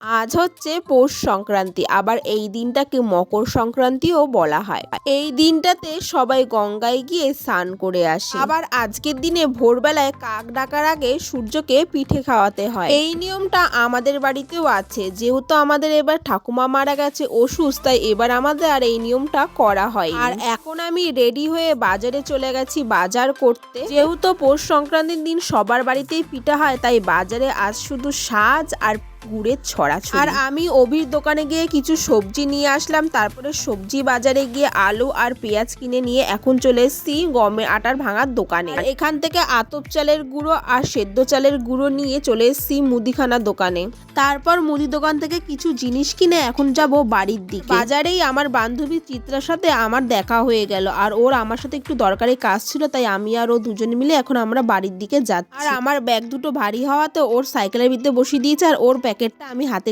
আজ হচ্ছে পৌষ সংক্রান্তি, আবার এই দিনটাকে মকর সংক্রান্তিও বলা হয়। এই দিনটাতে সবাই গঙ্গায় গিয়ে স্নান করে আসে। আবার আজকের দিনে ভোরবেলায় কাক ডাকার আগে সূর্যকে পিঠে খাওয়াতে হয়। এই নিয়মটা আমাদের বাড়িতেও আছে। যেহেতু আমাদের এবার ঠাকুমা মারা গেছে অসুস্থ, তাই এবার আমাদের আর এই নিয়মটা করা হয়। আর এখন আমি রেডি হয়ে বাজারে চলে গেছি বাজার করতে। যেহেতু পৌষ সংক্রান্তির দিন সবার বাড়িতেই পিঠা হয়, তাই বাজারে আজ শুধু সাজ আর গুড়ের ছড়াছড়ি। আর আমি অভির দোকানে গিয়ে কিছু সবজি নিয়ে আসলাম। তারপরে সবজি বাজারে গিয়ে আলু আর পেঁয়াজ কিনে নিয়ে এখন চলে এসেছি গমের আটার ভাঙার দোকানে। আর এখান থেকে আতপ চালের গুঁড়ো আর সেদ্ধ চালের গুঁড়ো নিয়ে চলে এসেছি মুদিখানার দোকানে। তারপর মুদি দোকান থেকে কিছু জিনিস কিনে এখন যাব বাড়ির দিকে। বাজারেই আমার বান্ধবী চিত্রার সাথে আমার দেখা হয়ে গেল, আর ওর আমার সাথে একটু দরকারি কাজ ছিল, তাই আমি আর ও দুজনে মিলে এখন আমরা বাড়ির দিকে যাচ্ছি। আর আমার ব্যাগ দুটো ভারী হওয়াতে ওর সাইকেলের ভিতরে বসিয়ে দিয়েছে, আর ওর প্যাকেটটা আমি হাতে